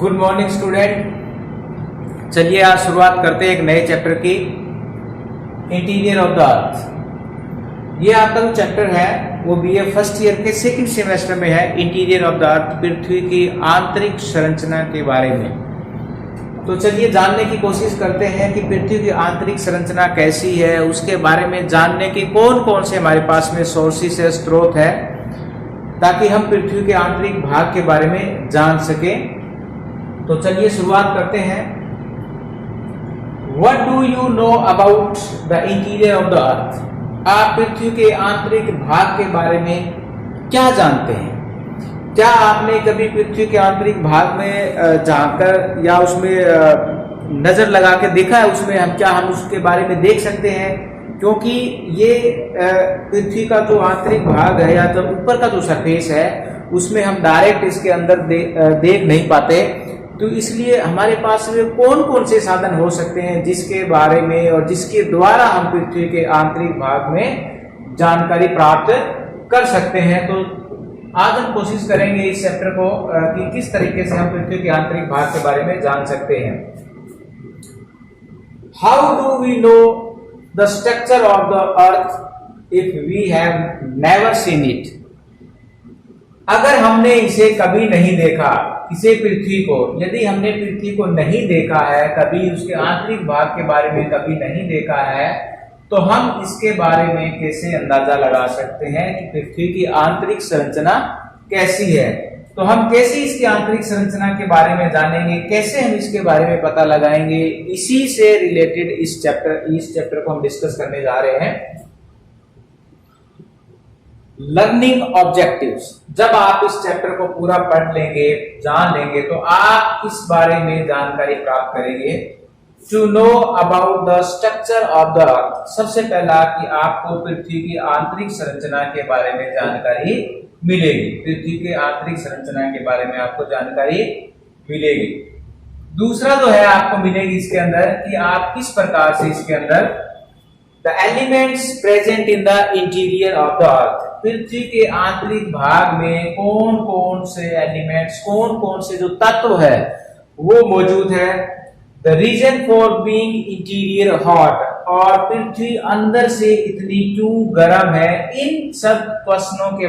Good morning student. चलिए आज शुरुआत करते हैं एक नए चैप्टर की, इंटीरियर ऑफ द अर्थ। ये आपका जो चैप्टर है वो बीए फर्स्ट ईयर के सेकंड सेमेस्टर में है। इंटीरियर ऑफ द अर्थ, पृथ्वी की आंतरिक संरचना के बारे में। तो चलिए जानने की कोशिश करते हैं कि पृथ्वी की आंतरिक संरचना कैसी है, उसके बारे में जानने के कौन कौन से हमारे पास में सोर्सेस है, स्रोत है, ताकि हम पृथ्वी के आंतरिक भाग के बारे में जान सकें। तो चलिए शुरुआत करते हैं। What do you know about the interior of the earth? आप पृथ्वी के आंतरिक भाग के बारे में क्या जानते हैं? क्या आपने कभी पृथ्वी के आंतरिक भाग में जाकर या उसमें नजर लगा के देखा है? उसमें हम उसके बारे में देख सकते हैं, क्योंकि ये पृथ्वी का जो आंतरिक भाग है या तो ऊपर का जो सरफेस है उसमें हम डायरेक्ट इसके अंदर देख नहीं पाते। तो इसलिए हमारे पास में कौन कौन से साधन हो सकते हैं जिसके बारे में और जिसके द्वारा हम पृथ्वी के आंतरिक भाग में जानकारी प्राप्त कर सकते हैं। तो आज हम कोशिश करेंगे इस चैप्टर को कि किस तरीके से हम पृथ्वी के आंतरिक भाग के बारे में जान सकते हैं। How do we know the structure of the earth if we have never seen it? अगर हमने इसे कभी नहीं देखा, इसे पृथ्वी को, यदि हमने पृथ्वी को नहीं देखा है, कभी उसके आंतरिक भाग के बारे में कभी नहीं देखा है, तो हम इसके बारे में कैसे अंदाजा लगा सकते हैं कि पृथ्वी की आंतरिक संरचना कैसी है? तो हम कैसे इसकी आंतरिक संरचना के बारे में जानेंगे, कैसे हम इसके बारे में पता लगाएंगे? इसी से रिलेटेड इस चैप्टर को हम डिस्कस करने जा रहे हैं। Learning objectives. जब आप इस चैप्टर को पूरा पढ़ लेंगे, जान लेंगे, तो आप इस बारे में जानकारी प्राप्त करेंगे। To know about the structure of the earth. सबसे पहला कि आपको पृथ्वी की आंतरिक संरचना के बारे में जानकारी मिलेगी। पृथ्वी के आंतरिक संरचना के बारे में आपको जानकारी मिलेगी। दूसरा जो है आपको मिलेगी इसके अंदर कि आप किस प्रकार से इसके अंदर the elements present in the interior of the earth. पृथ्वी के आंतरिक भाग में कौन कौन से एलिमेंट्स, कौन कौन से जो तत्व है वो मौजूद है। The reason for being interior hot, और पृथ्वी अंदर से इतनी क्यों गर्म है। इन सब प्रश्नों के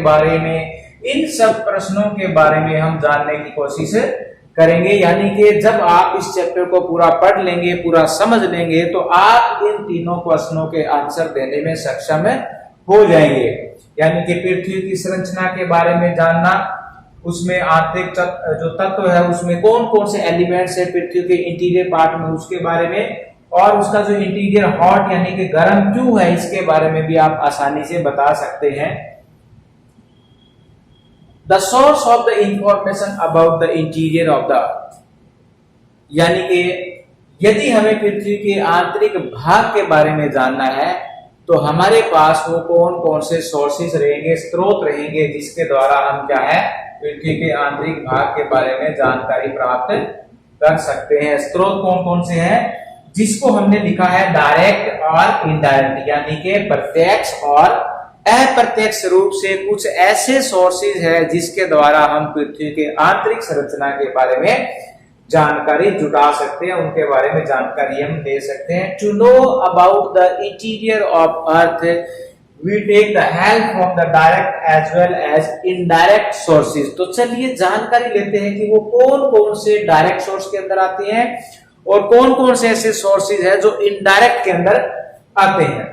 बारे में हम जानने की कोशिश करेंगे। यानी कि जब आप इस चैप्टर को पूरा पढ़ लेंगे, पूरा समझ लेंगे, तो आप इन तीनों प्रश्नों के आंसर देने में सक्षम हो जाएंगे। यानी कि पृथ्वी की संरचना के बारे में जानना, उसमें आंतरिक जो तत्व है उसमें कौन कौन से एलिमेंट्स है पृथ्वी के इंटीरियर पार्ट में, उसके बारे में, और उसका जो इंटीरियर हॉट यानी कि गर्म क्यों है, इसके बारे में भी आप आसानी से बता सकते हैं। The source of the information about the interior of the अर्थ। यानी कि यदि हमें पृथ्वी के आंतरिक भाग के बारे में जानना है तो हमारे पास वो कौन कौन से सोर्सेस रहेंगे, स्रोत रहेंगे, जिसके द्वारा हम क्या है पृथ्वी के आंतरिक भाग के बारे में जानकारी प्राप्त कर सकते हैं। स्रोत कौन कौन से हैं, जिसको हमने लिखा है डायरेक्ट और इनडायरेक्ट, यानी कि प्रत्यक्ष और अप्रत्यक्ष रूप से कुछ ऐसे सोर्सेज है जिसके द्वारा हम पृथ्वी के आंतरिक संरचना के बारे में जानकारी जुटा सकते हैं, उनके बारे में जानकारी हम दे सकते हैं। To know about the interior of earth we take the help from the direct as well as indirect sources. तो चलिए जानकारी लेते हैं कि वो कौन कौन से डायरेक्ट सोर्स के अंदर आते हैं और कौन कौन से ऐसे सोर्सेज है जो इनडायरेक्ट के अंदर आते हैं।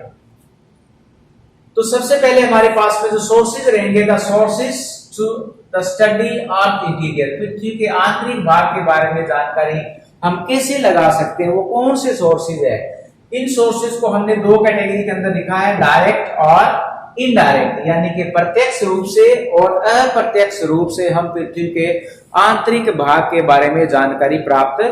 तो सबसे पहले हमारे पास में जो सोर्सेज रहेंगे, the sources to the study of interior. पृथ्वी के आंतरिक भाग के बारे में जानकारी हम कैसे लगा सकते हैं, वो कौन से सोर्सेज है। इन सोर्सेज को हमने दो कैटेगरी के अंदर लिखा है, डायरेक्ट और इनडायरेक्ट, यानी कि प्रत्यक्ष रूप से और अप्रत्यक्ष रूप से हम पृथ्वी के आंतरिक भाग के बारे में जानकारी प्राप्त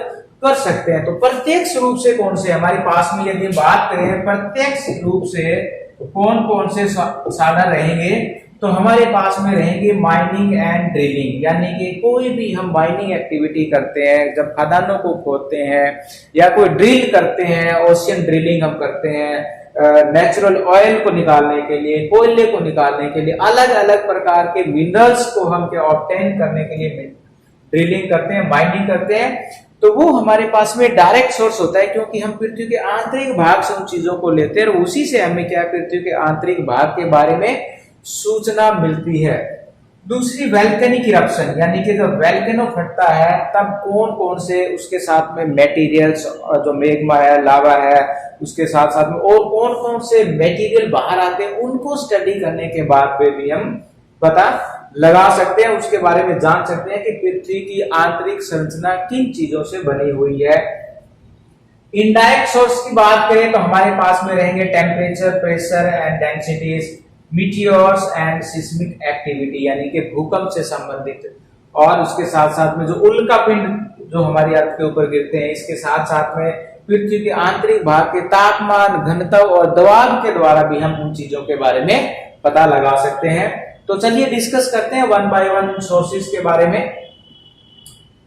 कर सकते हैं। तो प्रत्यक्ष रूप से कौन से हमारे पास में, यदि बात करें प्रत्यक्ष रूप से कौन कौन से साधन रहेंगे, तो हमारे पास में रहेंगे माइनिंग एंड ड्रिलिंग। यानी कि कोई भी हम माइनिंग एक्टिविटी करते हैं, जब खदानों को खोदते हैं या कोई ड्रिल करते हैं, ओशियन ड्रिलिंग हम करते हैं नेचुरल ऑयल को निकालने के लिए, कोयले को निकालने के लिए, अलग अलग प्रकार के मिनरल्स को हम क्या ऑब्टेन करने के लिए ड्रिलिंग करते हैं, माइनिंग करते हैं, तो वो हमारे पास में डायरेक्ट सोर्स होता है, क्योंकि हम पृथ्वी के आंतरिक भाग से उन चीजों को लेते हैं और उसी से हमें क्या पृथ्वी के आंतरिक भाग के बारे में सूचना मिलती है। दूसरी वैल्केनिक इरप्शन, यानी कि जब वैल्केनो फटता है तब कौन कौन से उसके साथ में मटेरियल्स, जो मैग्मा है, लावा है, उसके साथ साथ में और कौन कौन से मटेरियल बाहर आते हैं, उनको स्टडी करने के बाद पे भी हम पता लगा सकते हैं, उसके बारे में जान सकते हैं कि पृथ्वी की आंतरिक संरचना किन चीजों से बनी हुई है। इनडायरेक्ट सोर्स की बात करें तो हमारे पास में रहेंगे temperature, pressure and densities, meteors and seismic activity, यानी कि भूकंप से संबंधित, और उसके साथ साथ में जो उल्कापिंड जो हमारी अर्थ के ऊपर गिरते हैं, इसके साथ साथ में पृथ्वी के आंतरिक भाग के तापमान, घनत्व और दबाव के द्वारा भी हम उन चीजों के बारे में पता लगा सकते हैं। तो चलिए डिस्कस करते हैं वन बाय वन सोर्सेज के बारे में।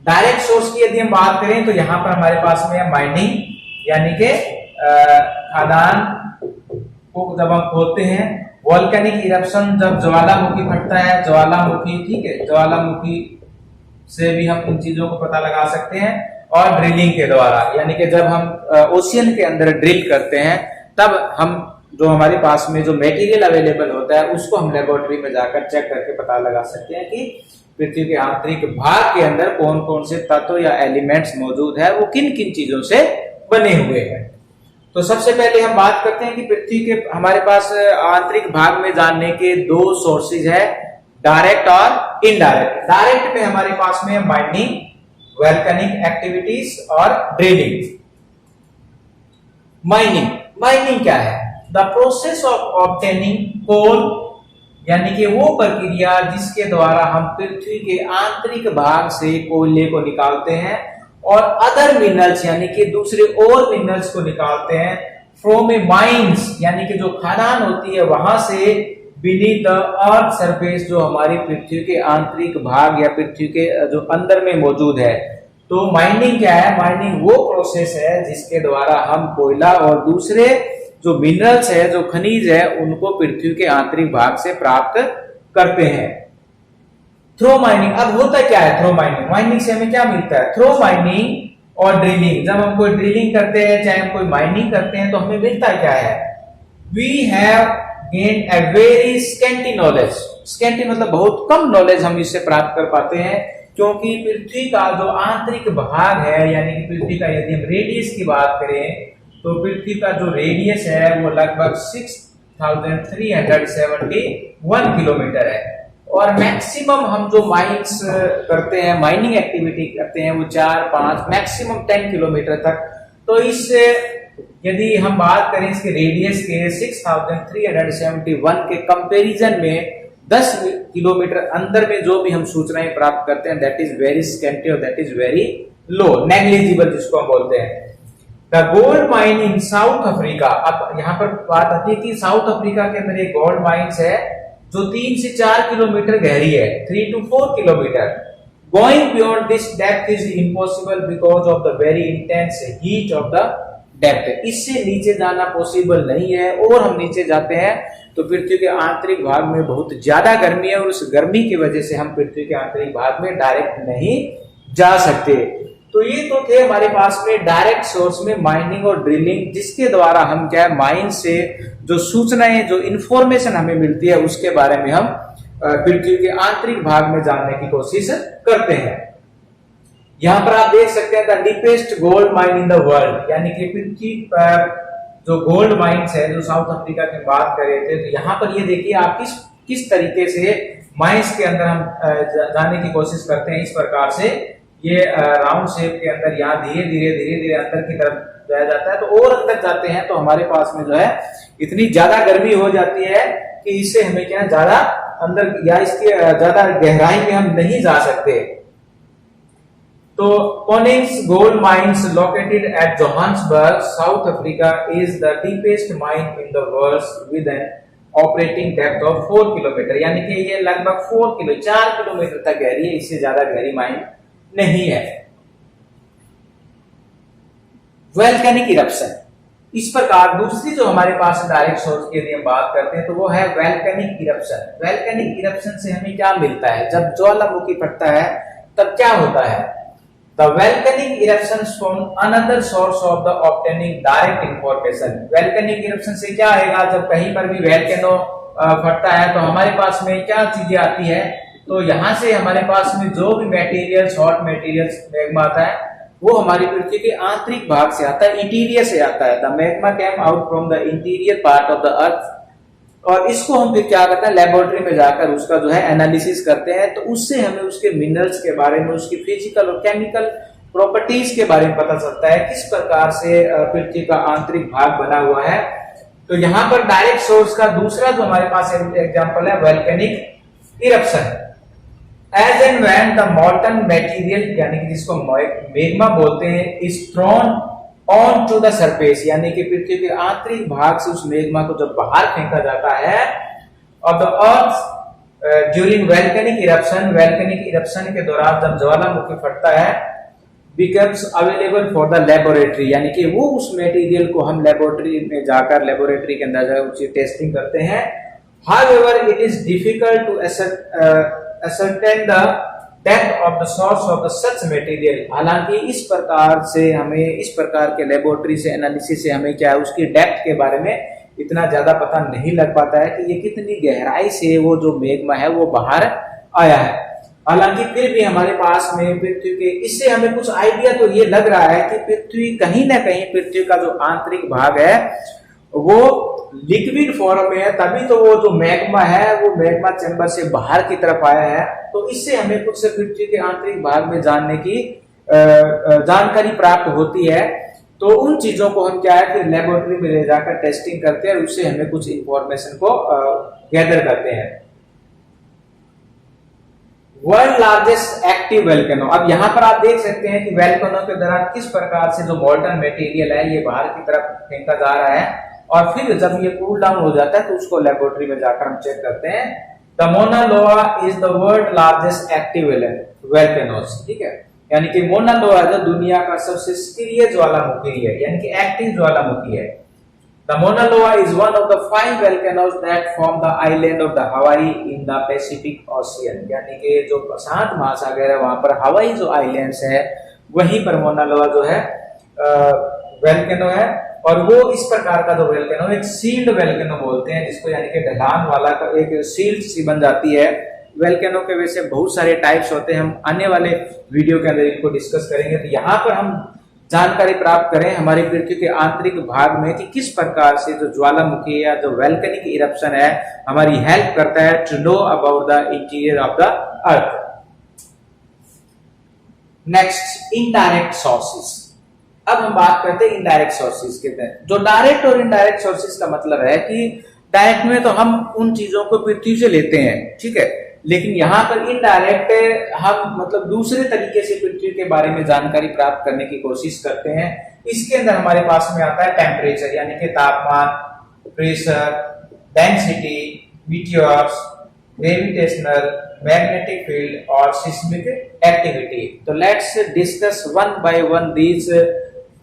डायरेक्ट सोर्स की यदि हम बात करें तो यहाँ पर हमारे पास में है माइनिंग, यानी कि खदान को जब हम खोदते हैं। वोल्केनिक इरप्शन, जब ज्वालामुखी फटता है, ज्वालामुखी, ठीक है, ज्वालामुखी से भी हम उन चीजों को पता लगा सकते हैं। और ड्रिलिंग के द्वारा, यानी कि जब हम ओशियन के अंदर ड्रिल करते हैं तब हम जो हमारे पास में जो मटेरियल अवेलेबल होता है उसको हम लेबोरेटरी में जाकर चेक करके पता लगा सकते हैं कि पृथ्वी के आंतरिक भाग के अंदर कौन कौन से तत्व या एलिमेंट्स मौजूद है, वो किन किन चीजों से बने हुए हैं। तो सबसे पहले हम बात करते हैं कि पृथ्वी के हमारे पास आंतरिक भाग में जानने के दो सोर्सेज है, डायरेक्ट और इनडायरेक्ट। डायरेक्ट में हमारे पास में माइनिंग, वोल्केनिक एक्टिविटीज और ड्रिलिंग। माइनिंग क्या है? द प्रोसेस ऑफ ऑब्टेनिंग कोल, यानी कि वो प्रक्रिया जिसके द्वारा हम पृथ्वी के आंतरिक भाग से कोयले को निकालते हैं और अदर मिनरल्स, यानी कि दूसरे और मिनरल्स को निकालते हैं फ्रॉम ए माइंस, यानी कि जो खदान होती है वहां से बीनीथ द अर्थ सरफेस, जो हमारी पृथ्वी के आंतरिक भाग या पृथ्वी के जो अंदर में मौजूद है। तो माइनिंग क्या है? माइनिंग वो प्रोसेस है जिसके द्वारा हम कोयला और दूसरे जो मिनरल्स है, जो खनिज है, उनको पृथ्वी के आंतरिक भाग से प्राप्त करते हैं। थ्रो माइनिंग, अब होता क्या है थ्रो माइनिंग? माइनिंग से हमें क्या मिलता है? थ्रो माइनिंग और ड्रिलिंग, जब हम कोई ड्रिलिंग करते हैं चाहे हम कोई माइनिंग करते हैं तो हमें मिलता क्या है? We have gain a very scanty knowledge. Scanty मतलब बहुत कम नॉलेज हम इससे प्राप्त कर पाते हैं, क्योंकि पृथ्वी का जो आंतरिक भाग है, यानी कि पृथ्वी का यदि हम रेडियस की बात करें तो पृथ्वी का जो रेडियस है वो लगभग 6371 किलोमीटर है। और मैक्सिमम हम जो माइंस करते हैं, माइनिंग एक्टिविटी करते हैं, वो 4, 5, मैक्सिमम 10 किलोमीटर तक। तो इससे यदि हम बात करें इसके रेडियस के 6371 के कंपैरिजन में 10 किलोमीटर अंदर में जो भी हम सूचनाएं प्राप्त करते हैं, दैट इज वेरी स्केंटी और that is very low, negligible जिसको हम बोलते हैं। The gold mine in south Africa, अब यहाँ पर बात आती है कि साउथ अफ्रीका के अंदर एक गोल्ड माइंस है जो 3 से 4 किलोमीटर गहरी है, 3 to 4 kilometre. Going beyond this depth is impossible because of the very intense heat of the depth. इससे नीचे जाना पॉसिबल नहीं है, और हम नीचे जाते हैं तो पृथ्वी के आंतरिक भाग में बहुत ज्यादा गर्मी है और उस गर्मी की वजह से हम पृथ्वी के आंतरिक भाग में डायरेक्ट नहीं जा सकते। तो ये तो थे हमारे पास में डायरेक्ट सोर्स में माइनिंग और ड्रिलिंग, जिसके द्वारा हम क्या है माइन से जो सूचनाएं, जो इंफॉर्मेशन हमें मिलती है उसके बारे में हम पृथ्वी के आंतरिक भाग में जानने की कोशिश करते हैं। यहाँ पर आप देख सकते हैं the deepest gold mine in the world, यानी कि पृथ्वी पर जो गोल्ड माइंस है जो साउथ अफ्रीका की बात कर रहे थे। तो यहाँ पर ये देखिए आप किस तरीके से माइंस के अंदर हम जाने की कोशिश करते हैं। इस प्रकार से ये राउंड शेप के अंदर यहाँ धीरे धीरे अंदर की तरफ जाया जाता है। तो और अंदर जाते हैं तो हमारे पास में जो है इतनी ज्यादा गर्मी हो जाती है कि इससे हमें क्या ज्यादा अंदर या इसके ज्यादा गहराई में हम नहीं जा सकते। तो Konings gold mines located at Johannesburg, South Africa is the deepest mine in the world with an operating depth of 4 kilometre, यानी कि ये लगभग 4 किलोमीटर तक गहरी है, इससे ज्यादा गहरी माइन नहीं है। वोल्केनिक इरप्शन, इस प्रकार दूसरी जो हमारे पास डायरेक्ट सोर्स की यदि हम बात करते हैं तो वो है वोल्केनिक इरप्शन। वोल्केनिक इरप्शन से हमें क्या मिलता है? जब ज्वालामुखी फटता है तब क्या होता है? The volcanic eruptions from another source of the obtaining direct information. Volcanic eruption से क्या आएगा? जब कहीं पर भी वोल्केनो फटता है तो हमारे पास में क्या चीजें आती है? तो यहाँ से हमारे पास में जो भी मटेरियल्स, हॉट मटेरियल्स मैग्मा आता है वो हमारी पृथ्वी के आंतरिक भाग से आता है, इंटीरियर से आता है। The magma came out from the interior part of the अर्थ। और इसको हम फिर क्या करते हैं, लेबोरेटरी में जाकर उसका जो है एनालिसिस करते हैं, तो उससे हमें उसके मिनरल्स के बारे में, उसकी फिजिकल और केमिकल प्रॉपर्टीज के बारे में पता चलता है, किस प्रकार से पृथ्वी का आंतरिक भाग बना हुआ है। तो यहाँ पर डायरेक्ट सोर्स का दूसरा जो हमारे पास एग्जांपल है volcanic eruption. As and when the molten material यानी कि जिसको मैग्मा बोलते हैं is thrown on to the surface, यानी कि पृथ्वी के आंतरिक भाग से उस मैग्मा को जब बाहर फेंका जाता है और the earth during volcanic eruption के दौरान जब ज्वालामुखी फटता है becomes available for the laboratory, यानी कि वो उस मटेरियल को हम लेबोरेटरी में जाकर लेबोरेटरी के अंदर जाकर उसकी टेस्टिंग करते हैं। However it is difficult to ascertain the depth of the source of the such material। हालांकि इस प्रकार से हमें, इस प्रकार के लेबोरेटरी से एनालिसिस से हमें क्या है उसकी डेप्थ के बारे में इतना ज्यादा पता नहीं लग पाता है कि ये कितनी गहराई से वो जो मैग्मा है वो बाहर आया है। हालांकि फिर भी हमारे पास में पृथ्वी के, इससे हमें कुछ आइडिया तो ये लग रहा है कि पृथ्वी कहीं ना कहीं, पृथ्वी का जो आंतरिक भाग है वो लिक्विड फॉर्म में है, तभी तो वो जो मैग्मा है वो मैग्मा चैम्बर से बाहर की तरफ आया है। तो इससे हमें कुछ से पृथ्वी के आंतरिक भाग में जानने की जानकारी प्राप्त होती है। तो उन चीजों को हम क्या है फिर लेबोरेटरी में ले जाकर टेस्टिंग करते हैं और उससे हमें कुछ इंफॉर्मेशन को गैदर करते हैं। World largest active volcano. अब यहाँ पर आप देख सकते हैं कि वोल्केनो के दौरान किस प्रकार से जो मॉल्टन मटेरियल है ये बाहर की तरफ फेंका जा रहा है और फिर जब ये कूल डाउन हो जाता है तो उसको लेबोरेटरी में जाकर हम चेक करते हैं। द मोना लोआ is the world largest active volcanoes, ठीक है, यानी कि मोना लोआ जो दुनिया का सबसे सक्रिय ज्वालामुखी है, यानी कि एक्टिव ज्वालामुखी है। द मोना लोआ is one of the 5 volcanoes that form the island of the हवाई इन द पैसिफिक ओशियन, यानी कि जो प्रशांत महासागर है वहां पर हवाई जो आइलैंड्स है वहीं पर मोना लोआ जो है वोल्केनो है। और वो इस प्रकार का जो वोल्केनो, एक सील्ड वोल्केनो बोलते हैं जिसको, यानी कि ढलान वाला एक सील्ड सी बन जाती है। वोल्केनो के वैसे बहुत सारे टाइप्स होते हैं, हम आने वाले वीडियो के अंदर इनको डिस्कस करेंगे। तो यहाँ पर हम जानकारी प्राप्त करें हमारी पृथ्वी के आंतरिक भाग में कि किस प्रकार से जो ज्वालामुखी या जो वोल्केनिक इरप्शन है हमारी हेल्प करता है to know about the interior of the earth. Next, indirect sources. अब हम बात करते हैं इनडायरेक्ट सोर्सेज के तहत। जो डायरेक्ट और इनडायरेक्ट सोर्सेज का मतलब है कि डायरेक्ट में तो हम उन चीजों को पृथ्वी से लेते हैं, ठीक है, लेकिन यहाँ पर इनडायरेक्ट हम मतलब दूसरे तरीके से पृथ्वी के बारे में जानकारी प्राप्त करने की कोशिश करते हैं। इसके अंदर हमारे पास में आता है टेम्परेचर, यानी कि तापमान, pressure, density, meteors, gravitational, magnetic field और सिस्मिक एक्टिविटी। तो let's discuss one by one these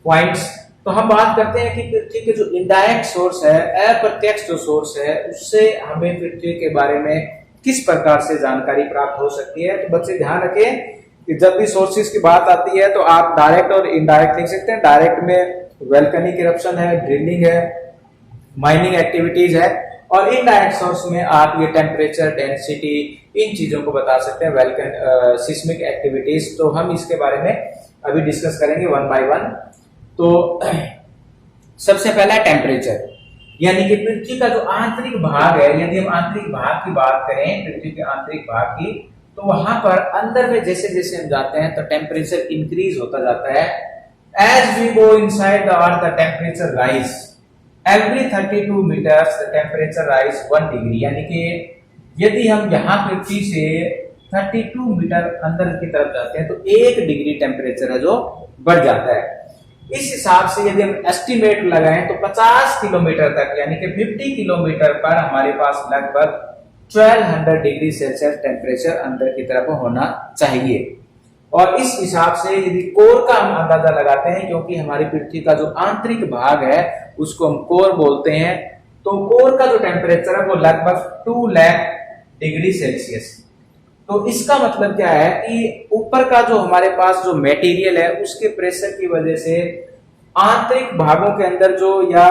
points. तो हम बात करते हैं कि पृथ्वी के जो इनडायरेक्ट सोर्स है, अप्रत्यक्ष जो सोर्स है, उससे हमें पृथ्वी के बारे में किस प्रकार से जानकारी प्राप्त हो सकती है। तो बच्चे ध्यान रखें कि जब भी सोर्सेज की बात आती है तो आप डायरेक्ट और इनडायरेक्ट लिख सकते हैं। डायरेक्ट में वोल्केनिक इरप्शन है, ड्रिलिंग है, माइनिंग एक्टिविटीज है, और इनडायरेक्ट सोर्स में आप ये टेम्परेचर, डेंसिटी, इन चीजों को बता सकते हैं, वोल्केन सिस्मिक एक्टिविटीज। तो हम इसके बारे में अभी डिस्कस करेंगे वन बाय वन। तो सबसे पहला टेम्परेचर, यानी कि पृथ्वी का जो आंतरिक भाग है, यदि हम आंतरिक भाग की बात करें, पृथ्वी के आंतरिक भाग की, तो वहां पर अंदर में जैसे जैसे हम जाते हैं तो टेम्परेचर इंक्रीज होता जाता है। As we go inside the earth the temperature rise every 32 metres the temperature rise 1 degree, यानी कि यदि हम यहाँ पृथ्वी से 32 मीटर अंदर की तरफ जाते हैं तो 1 डिग्री टेम्परेचर है जो बढ़ जाता है। इस हिसाब से यदि हम एस्टिमेट लगाएं तो 50 किलोमीटर तक, यानी कि 50 किलोमीटर पर हमारे पास लगभग 1200 डिग्री सेल्सियस टेम्परेचर अंदर की तरफ होना चाहिए। और इस हिसाब से यदि कोर का हम अंदाजा लगाते हैं, क्योंकि हमारी पृथ्वी का जो आंतरिक भाग है उसको हम कोर बोलते हैं, तो कोर का जो टेम्परेचर है वो लगभग 2 लाख डिग्री सेल्सियस। तो इसका मतलब क्या है कि ऊपर का जो हमारे पास जो मटेरियल है उसके प्रेशर की वजह से आंतरिक भागों के अंदर जो या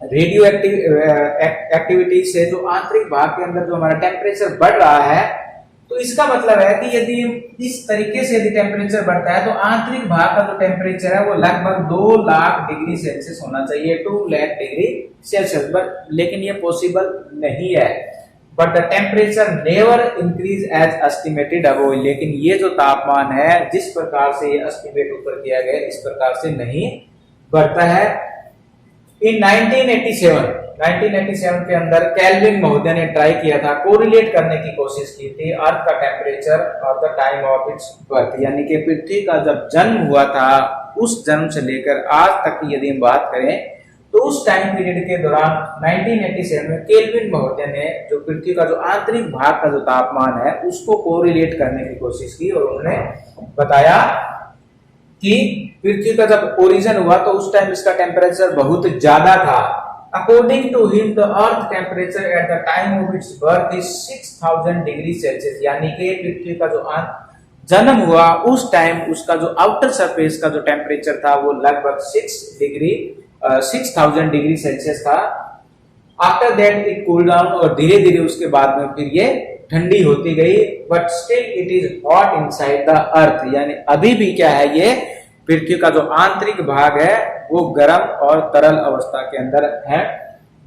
रेडियो एक्टिविटी से जो आंतरिक भाग के अंदर जो हमारा टेम्परेचर बढ़ रहा है, तो इसका मतलब है कि यदि इस तरीके से यदि टेम्परेचर बढ़ता है तो आंतरिक भाग का जो टेम्परेचर है वो लगभग 2 लाख डिग्री सेल्सियस होना चाहिए, 2 लाख डिग्री सेल्सियस। बट लेकिन ये पॉसिबल नहीं है। But the temperature never increase as estimated above. लेकिन ये जो तापमान है जिस प्रकार से ये एस्टिमेट ऊपर किया गया इस प्रकार से नहीं बढ़ता है। इन 1987 के अंदर केल्विन महोदय ने ट्राई किया था, कोरिलेट करने की कोशिश की थी अर्थ का टेम्परेचर और the time of its birth, यानी कि पृथ्वी का जब जन्म हुआ था उस जन्म से लेकर आज तक की यदि हम बात करें तो उस टाइम पीरियड के दौरान 1987 में केल्विन महोदय ने जो पृथ्वी का जो आंतरिक भाग का जो तापमान है उसको कोरिलेट करने की कोशिश की और उन्होंने बताया कि पृथ्वी का जब ओरिजिन हुआ तो उस टाइम इसका टेम्परेचर बहुत ज्यादा था। According to him the earth temperature at the time of its birth is 6000 degree Celsius, यानी कि पृथ्वी का जो जन्म हुआ उस टाइम उसका जो आउटर सरफेस का जो टेम्परेचर था वो लगभग 6000 डिग्री सेल्सियस था। After that it cool down, और धीरे धीरे उसके बाद में फिर ये ठंडी होती गई। But still it is hot inside the अर्थ, यानी अभी भी क्या है ये पृथ्वी का जो आंतरिक भाग है वो गर्म और तरल अवस्था के अंदर है।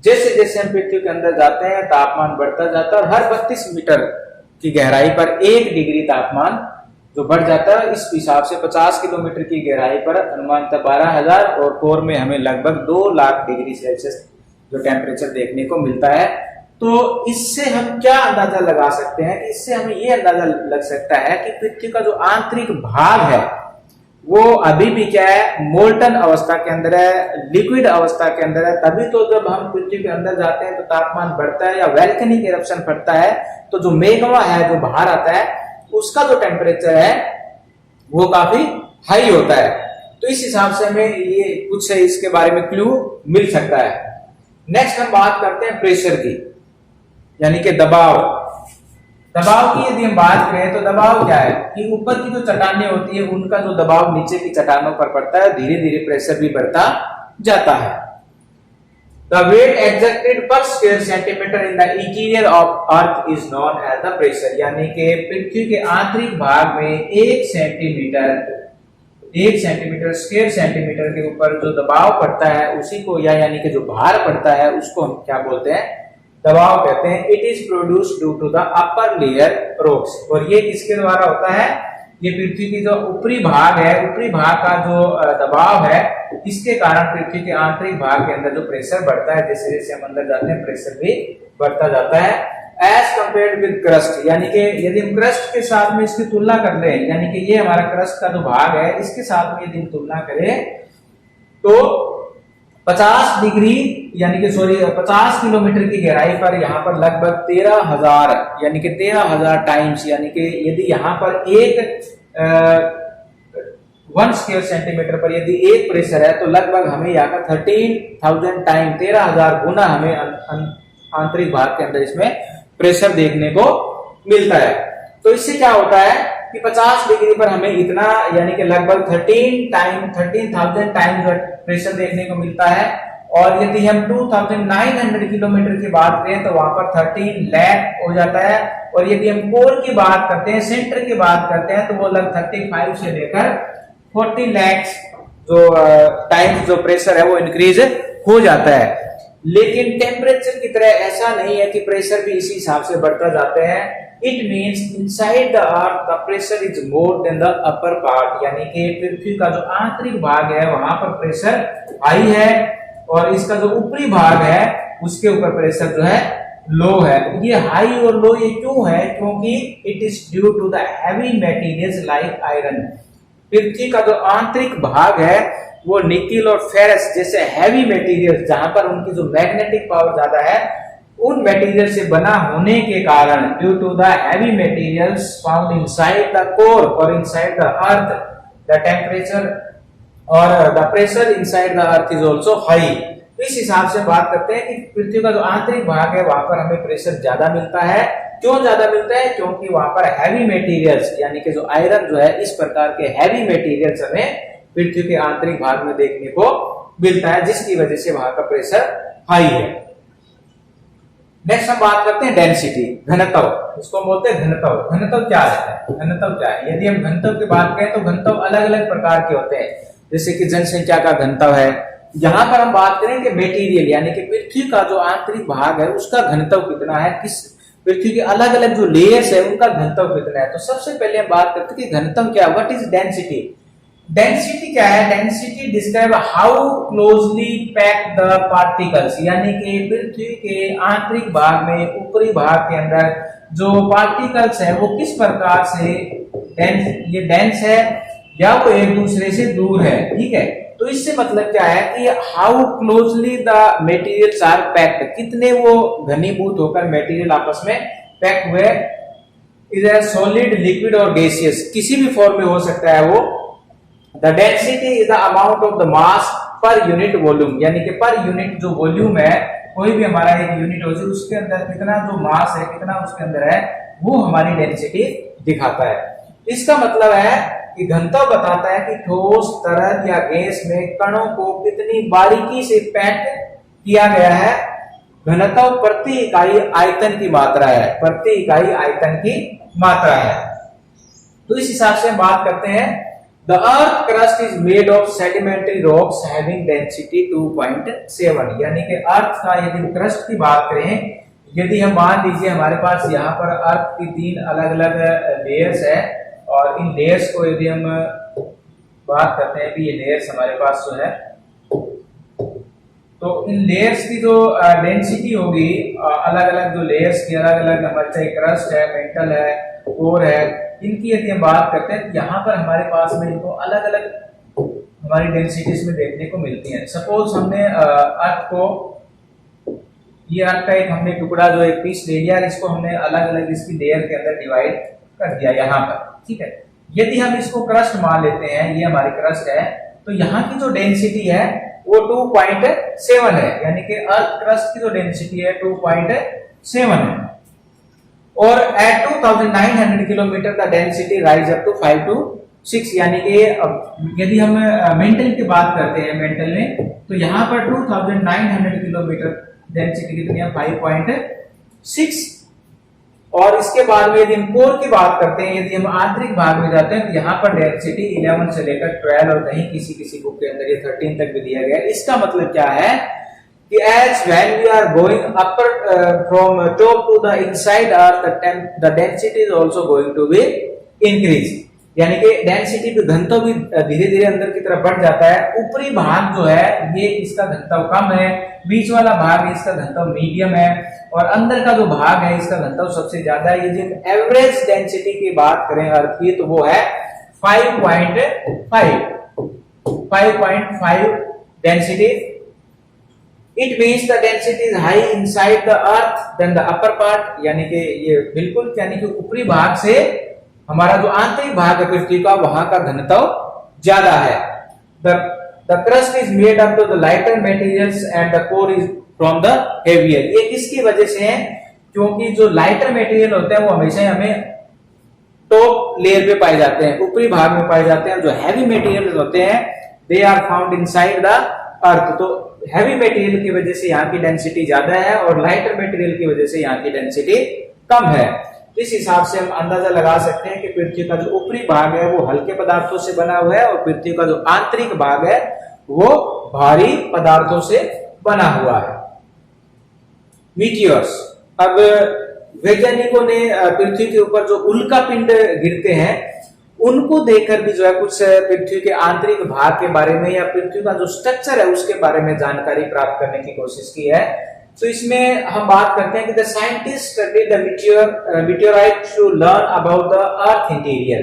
जैसे जैसे हम पृथ्वी के अंदर जाते हैं तापमान बढ़ता जाता है और हर 32 मीटर की गहराई पर 1 डिग्री तापमान जो बढ़ जाता है। इस हिसाब से 50 किलोमीटर की गहराई पर अनुमानतः 12,000 और कोर में हमें लगभग 2 लाख डिग्री सेल्सियस जो टेम्परेचर देखने को मिलता है। तो इससे हम क्या अंदाजा लगा सकते हैं कि इससे हमें ये अंदाजा लग सकता है कि पृथ्वी का जो आंतरिक भाग है वो अभी भी क्या है मोल्टन अवस्था के अंदर है, लिक्विड अवस्था के अंदर है। तभी तो जब हम पृथ्वी के अंदर जाते हैं तो तापमान बढ़ता है या वैल्केनिक इरप्शन फटता है तो जो मेग्मा है जो बाहर आता है उसका जो टेम्परेचर है वो काफी हाई होता है। तो इस हिसाब से हमें ये कुछ इसके बारे में क्लू मिल सकता है। नेक्स्ट हम बात करते हैं प्रेशर की, यानी कि दबाव की यदि हम बात करें तो दबाव क्या है कि ऊपर की जो चट्टानें होती है उनका जो दबाव नीचे की चट्टानों पर पड़ता है, धीरे धीरे प्रेशर भी बढ़ता जाता है। The weight exerted per square centimeter in the interior of Earth is known as the pressure, यानी कि पृथ्वी के आंतरिक भाग में 1 सेंटीमीटर स्क्वायर सेंटीमीटर के ऊपर जो दबाव पड़ता है उसी को यानी कि जो भार पड़ता है उसको हम क्या बोलते हैं, दबाव कहते हैं। It is produce due to the upper layer rocks, और ये किसके द्वारा होता है, ये पृथ्वी की जो ऊपरी भाग है, ऊपरी भाग का जो दबाव है इसके कारण पृथ्वी के आंतरिक भाग के अंदर जो प्रेशर बढ़ता है, जैसे जैसे हम अंदर जाते हैं प्रेशर भी बढ़ता जाता है। एज कंपेयर्ड विद क्रस्ट, यानी कि यदि हम क्रस्ट के साथ में इसकी तुलना कर लें, यानी कि ये हमारा क्रस्ट का जो भाग है इसके साथ में यदि हम तुलना करें तो 50 डिग्री यानी कि 50 किलोमीटर की गहराई पर यहाँ पर लगभग 13,000 यानी कि 13,000 टाइम्स, यानी कि यदि यहाँ पर 1 स्क्वायर सेंटीमीटर पर यदि 1 प्रेशर है तो लगभग हमें यहाँ पर 13,000 टाइम 13,000 गुना हमें आंतरिक भाग के अंदर इसमें प्रेशर देखने को मिलता है। तो इससे क्या होता है कि 50 डिग्री पर हमें इतना यानी कि लगभग 13,000 टाइम जो प्रेशर देखने को मिलता है। और यदि हम 2,900 किलोमीटर की बात करें तो वहां पर 13 लाख हो जाता है। और यदि हम कोर की बात करते हैं, सेंटर की बात करते हैं तो वो लगभग 35 से लेकर 40 लाख जो टाइम जो प्रेशर है वो इंक्रीज हो जाता है। लेकिन टेम्परेचर की तरह ऐसा नहीं है कि प्रेशर भी इसी हिसाब से बढ़ता जाते हैं। It means inside the earth the pressure is more than the upper part, यानी कि पृथ्वी का जो आंतरिक भाग है वहां पर प्रेशर हाई है और इसका जो ऊपरी भाग है उसके ऊपर प्रेशर जो है लो है। ये हाई और लो ये क्यों है, क्योंकि it is due to the heavy materials like iron. पृथ्वी का जो आंतरिक भाग है वो निकिल और फेरस जैसे हैवी मटेरियल जहां पर उनकी जो मैग्नेटिक पावर ज्यादा है उन मटेरियल से बना होने के कारण due to the heavy materials found inside the core और inside the earth the temperature और the pressure inside the earth is also high. तो इस हिसाब से बात करते हैं कि पृथ्वी का जो आंतरिक भाग है वहां पर हमें प्रेशर ज्यादा मिलता है क्यों ज्यादा मिलता है? क्योंकि वहां पर हैवी मटेरियल्स यानी कि जो आयरन जो है, इस प्रकार के हैवी मटेरियल्स हमें पृथ्वी के आंतरिक भाग में देखने को मिलता है, जिसकी वजह से वहां का प्रेशर हाई है। नेक्स्ट हम बात करते हैं डेंसिटी, घनत्व। इसको बोलते हैं घनत्व। घनत्व क्या है? घनत्व क्या है? यदि हम घनत्व की बात करें तो घनत्व अलग अलग प्रकार के होते हैं, जैसे कि जनसंख्या का घनत्व है। यहां पर हम बात करें कि मटेरियल यानी कि पृथ्वी का जो आंतरिक भाग है उसका घनत्व कितना है, किस पृथ्वी के अलग अलग जो लेयर्स है उनका घनत्व कितना है। तो सबसे पहले हम बात करते हैं कि घनत्व क्या, व्हाट इज डेंसिटी। डेंसिटी क्या है? Density describe how closely packed the particles, यानी कि पृथ्वी के आंतरिक भाग में, ऊपरी भाग के अंदर जो पार्टिकल्स है वो किस प्रकार से ये डेंस है या वो एक दूसरे से दूर है। ठीक है, तो इससे मतलब क्या है कि how closely the materials are packed, कितने वो घनीभूत होकर मटेरियल आपस में पैक्ड हुए। इधर सॉलिड, लिक्विड और गैसियस, किसी भी फॉर्म में हो सकता है वो। The density is the amount of the mass per unit volume, यानी कि पर यूनिट जो वॉल्यूम है, कोई भी हमारा एक यूनिट हो उसके अंदर कितना जो मास है, कितना उसके अंदर है, वो हमारी डेंसिटी दिखाता है। इसका मतलब है कि घनत्व बताता है कि ठोस, तरल या गैस में कणों को कितनी बारीकी से पैक किया गया है। घनत्व प्रति इकाई आयतन की मात्रा है, प्रति इकाई आयतन की मात्रा है। तो इस हिसाब से हम बात करते हैं The earth crust is made of sedimentary rocks having density 2.7, यानी कि अर्थ का यदि क्रस्ट की बात करें, यदि हम मान लीजिए हमारे पास यहाँ पर अर्थ की 3 अलग अलग लेयर्स है, और इन लेयर्स को यदि हम बात करते हैं कि ये लेयर्स हमारे पास जो है, तो इन लेयर्स की जो डेंसिटी होगी, अलग अलग जो लेयर्स की अलग अलग हमारे चाहे क्रस्ट है, मेंटल है, कोर है, इनकी यदि हम बात करते हैं, यहाँ पर हमारे पास में इनको अलग अलग हमारी डेंसिटीज में देखने को मिलती हैं। सपोज हमने अर्थ को, ये अर्थ का एक हमने टुकड़ा जो एक पीस ले लिया, इसको हमने अलग अलग इसकी लेयर के अंदर डिवाइड कर दिया यहाँ पर। ठीक है, यदि हम इसको क्रस्ट मान लेते हैं, ये हमारी क्रस्ट है, तो यहाँ की जो डेंसिटी है वो 2.7 है, यानी कि अर्थ क्रस्ट की जो डेंसिटी है 2.7 है। और at 2900 kilometre the density rise up to 5 to 6, यानी कि यदि हम मेंटल की बात करते हैं, मेंटल में, तो यहाँ पर 2900 किलोमीटर डेंसिटी कितनी है? 5.6। और इसके बाद में यदि हम कोर की बात करते हैं, यदि हम आंतरिक भाग में जाते हैं, तो यहाँ पर डेंसिटी 11 से लेकर 12 और कहीं किसी किसी बुक के अंदर ये 13 तक भी दिया गया है। इसका मतलब क्या है कि as when we are going upper from top to the inside earth, the density is also going to be increase, यानी कि डेंसिटी भी, घनत्व भी धीरे धीरे अंदर की तरफ बढ़ जाता है। ऊपरी भाग जो है ये इसका घनत्व कम है, बीच वाला भाग इसका घनत्व मीडियम है, और अंदर का जो भाग है इसका घनत्व सबसे ज्यादा है। यदि हम एवरेज डेंसिटी की बात करें अर्थ की, तो वो है 5.5 density. It means the density is high inside the earth than the upper part, यानी कि ये बिल्कुल, यानी कि ऊपरी भाग से हमारा जो आंतरिक भाग है पृथ्वी का, वहां का घनत्व ज्यादा है। The crust is made up of the lighter materials and the core is from the heavier। ये किसकी वजह से है? क्योंकि जो लाइटर मटेरियल होते हैं वो हमेशा हमें टॉप लेयर पे पाए जाते हैं, ऊपरी भाग में पाए जाते हैं। जो हैवी मटेरियल होते हैं they are found inside the earth. तो हैवी मटेरियल की वजह से यहाँ की डेंसिटी ज्यादा है और लाइटर मटेरियल की वजह से यहाँ की डेंसिटी कम है। इस हिसाब से हम अंदाजा लगा सकते हैं कि पृथ्वी का जो ऊपरी भाग है वो हल्के पदार्थों से बना हुआ है और पृथ्वी का जो आंतरिक भाग है वो भारी पदार्थों से बना हुआ है। मीटियोर्स, अब वैज्ञानिकों ने पृथ्वी के ऊपर जो उल्का पिंड गिरते हैं उनको देखकर भी जो है कुछ पृथ्वी के आंतरिक भाग के बारे में या पृथ्वी का जो स्ट्रक्चर है उसके बारे में जानकारी प्राप्त करने की कोशिश की है। तो इसमें हम बात करते हैं कि the scientist study the meteorites to learn about the earth interior.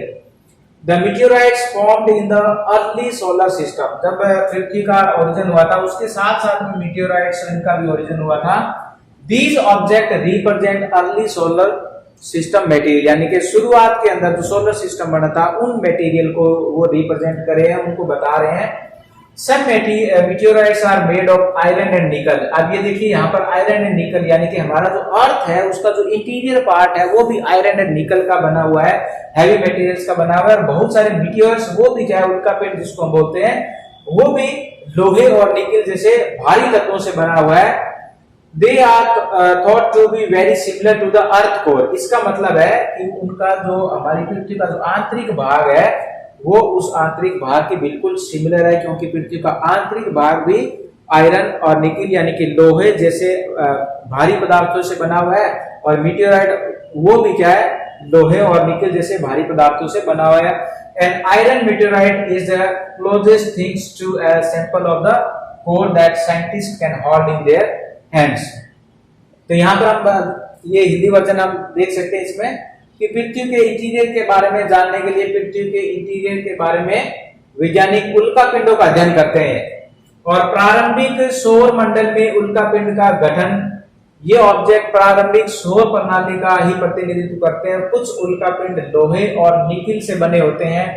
The meteorites formed in the early solar system. जब पृथ्वी का ओरिजिन हुआ था उसके साथ साथ में meteorites इनका भी ओरिजिन हुआ था। These objects represent early solar system material, यानी कि शुरुआत के अंदर जो सोलर सिस्टम बना था उन मटेरियल को वो रिप्रेजेंट कर रहे हैं, उनको बता रहे हैं। सब meteorites are made of iron and nickel. अब ये देखिए यहाँ पर आयरन एंड निकल, यानी कि हमारा जो अर्थ है उसका जो इंटीरियर पार्ट है वो भी आयरन एंड निकल का बना हुआ है, हैवी मटेरियल्स का बना हुआ है। और बहुत सारे मीटियोर्स वो भी क्या है, उल्का पिंड जिसको हम बोलते हैं, वो भी लोहे और निकल जैसे भारी तत्वों से बना हुआ है। They are thought to be very similar to the earth core. इसका मतलब है कि उनका जो हमारी पृथ्वी का जो आंतरिक भाग है वो उस आंतरिक भाग के बिल्कुल सिमिलर है, क्योंकि पृथ्वी का आंतरिक भाग भी आयरन और निकल यानी कि लोहे जैसे भारी पदार्थों से बना हुआ है, और मीटियोराइट वो भी क्या है, लोहे और निकल जैसे भारी पदार्थों से बना हुआ है। And iron meteorite is the closest things to a sample of the core that scientist can hold in their hands. तो यहाँ पर हम ये हिंदी वर्जन हम देख सकते हैं इसमें कि पृथ्वी के इंटीरियर के बारे में जानने के लिए पृथ्वी के इंटीरियर के बारे में वैज्ञानिक उल्का पिंडों का अध्ययन करते हैं। और प्रारंभिक सौर मंडल में उल्का पिंड का गठन, ये ऑब्जेक्ट प्रारंभिक सौर प्रणाली का ही प्रतिनिधित्व करते हैं। कुछ उल्का पिंड लोहे और निकल से बने होते हैं,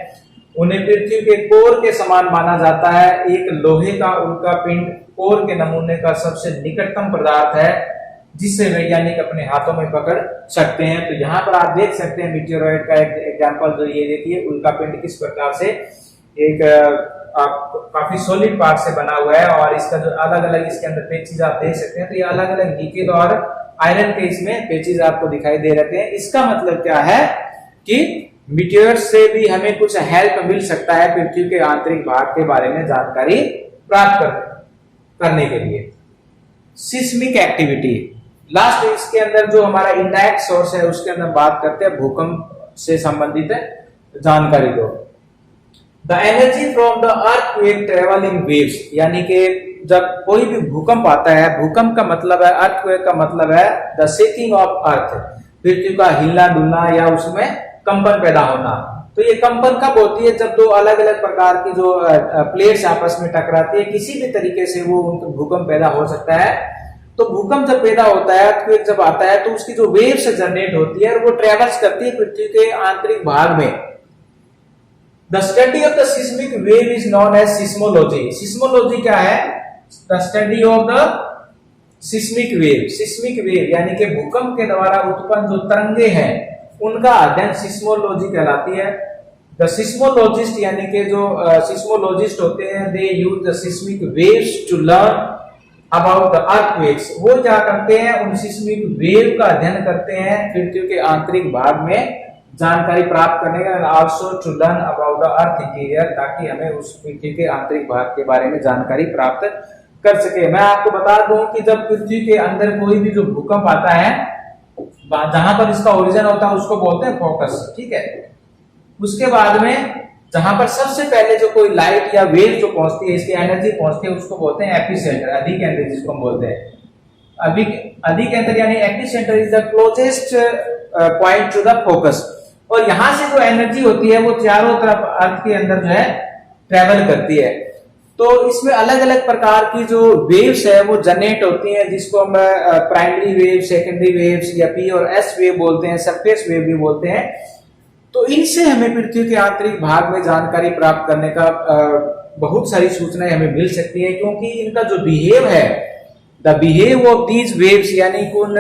उन्हें पृथ्वी के कोर के समान माना जाता है। एक लोहे का उल्का पिंड कोर के नमूने का सबसे निकटतम पदार्थ है जिससे वैज्ञानिक अपने हाथों में पकड़ सकते हैं। तो यहाँ पर आप देख सकते हैं मीटियोराइट का एक एग्जांपल, जो ये देखिए उल्का पिंड किस प्रकार से एक काफी सॉलिड पार्ट से बना हुआ है, और इसका जो अलग अलग इसके अंदर पेचीज आप देख सकते हैं। तो ये अलग अलग निकल और आयरन के इसमें पेचीज आपको दिखाई दे रहते हैं। इसका मतलब क्या है कि मीटियोर से भी हमें कुछ हेल्प मिल सकता है पृथ्वी के आंतरिक भाग के बारे में जानकारी प्राप्त करने के लिए। सिस्मिक एक्टिविटी, लास्ट इसके अंदर जो हमारा इंडायरेक्ट सोर्स है उसके अंदर बात करते हैं भूकंप से संबंधित जानकारी को। The energy from the earthquake travelling waves, यानी कि जब कोई भी भूकंप आता है, भूकंप का मतलब है, अर्थक्वेक का मतलब है द शेकिंग ऑफ अर्थ, पृथ्वी का हिलना डुलना या उसमें कंपन पैदा होना। तो ये कंपन कब होती है, जब दो अलग अलग प्रकार की जो प्लेट्स आपस में टकराती है, किसी भी तरीके से वो भूकंप पैदा हो सकता है। तो भूकंप जब पैदा होता है, अर्थक्वेक जब आता है, तो उसकी जो वेव्स जनरेट होती है और वो ट्रेवल्स करती है पृथ्वी के आंतरिक भाग में। The study of the seismic wave is known as seismology. Seismology क्या है? The study of the seismic wave. Seismic wave यानी कि भूकंप के द्वारा उत्पन्न जो तरंगे हैं उनका अध्ययन सिस्मोलॉजी कहलाती है। द सिस्मोलॉजिस्ट यानी कि जो सिस्मोलॉजिस्ट होते हैं, they use the seismic waves to learn about the earthquakes. वो क्या करते हैं, उन सिस्मिक वेव का अध्ययन करते हैं पृथ्वी के आंतरिक भाग में जानकारी प्राप्त करने का, also to learn about the earth interior, ताकि हमें उस पृथ्वी के आंतरिक भाग के बारे में जानकारी प्राप्त कर सके। मैं आपको बता दूं कि जब पृथ्वी के अंदर कोई भी जो भूकंप आता है, जहां पर इसका ओरिजिन होता है उसको बोलते हैं फोकस, ठीक है। उसके बाद में जहां पर सबसे पहले जो कोई लाइट या वेव जो पहुंचती है, इसकी एनर्जी पहुंचती है, उसको बोलते हैं एपिसेंटर, अधिक एनर्जी जिसको हम बोलते हैं। अधिक एनर्जी यानी epicentre is the closest point two the focus. और यहां से जो एनर्जी होती है वो चारों तरफ अर्थ के अंदर जो है ट्रेवल करती है। तो इसमें अलग अलग प्रकार की जो वेव्स है वो जनरेट होती हैं, जिसको हम प्राइमरी वेव, सेकेंडरी वेव्स या पी और एस वेव बोलते हैं, सरफेस वेव भी बोलते हैं। तो इनसे हमें पृथ्वी के आंतरिक भाग में जानकारी प्राप्त करने का बहुत सारी सूचनाएं हमें मिल सकती है, क्योंकि इनका जो बिहेव है, the behave of these waves यानी कि उन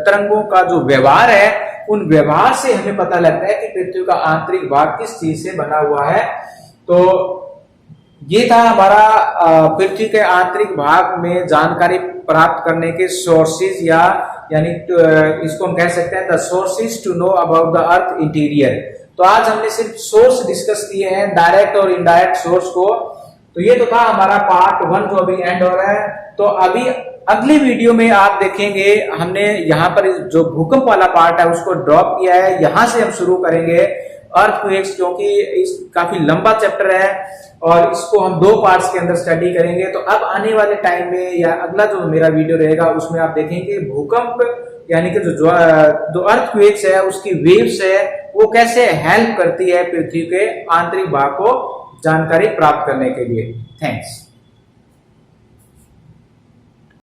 तरंगों का जो व्यवहार है, उन व्यवहार से हमें पता लगता है कि पृथ्वी का आंतरिक भाग किस चीज से बना हुआ है। तो ये था हमारा पृथ्वी के आंतरिक भाग में जानकारी प्राप्त करने के सोर्सेज, या यानी इसको हम कह सकते हैं the sources to know about the earth interior. तो आज हमने सिर्फ सोर्स डिस्कस किए हैं, डायरेक्ट और इनडायरेक्ट सोर्स को। तो ये तो था हमारा पार्ट 1 जो अभी एंड हो रहा है। तो अभी अगली वीडियो में आप देखेंगे, हमने यहाँ पर जो भूकंप वाला पार्ट है उसको ड्रॉप किया है, यहाँ से हम शुरू करेंगे अर्थक्वेक्स, क्योंकि इस काफी लंबा चैप्टर है और इसको हम 2 पार्ट्स के अंदर स्टडी करेंगे। तो अब आने वाले टाइम में या अगला जो मेरा वीडियो रहेगा उसमें आप देखेंगे भूकंप यानी कि जो अर्थक्वेक्स है उसकी वेव्स है वो कैसे हेल्प करती है पृथ्वी के आंतरिक भाग को जानकारी प्राप्त करने के लिए। थैंक्स।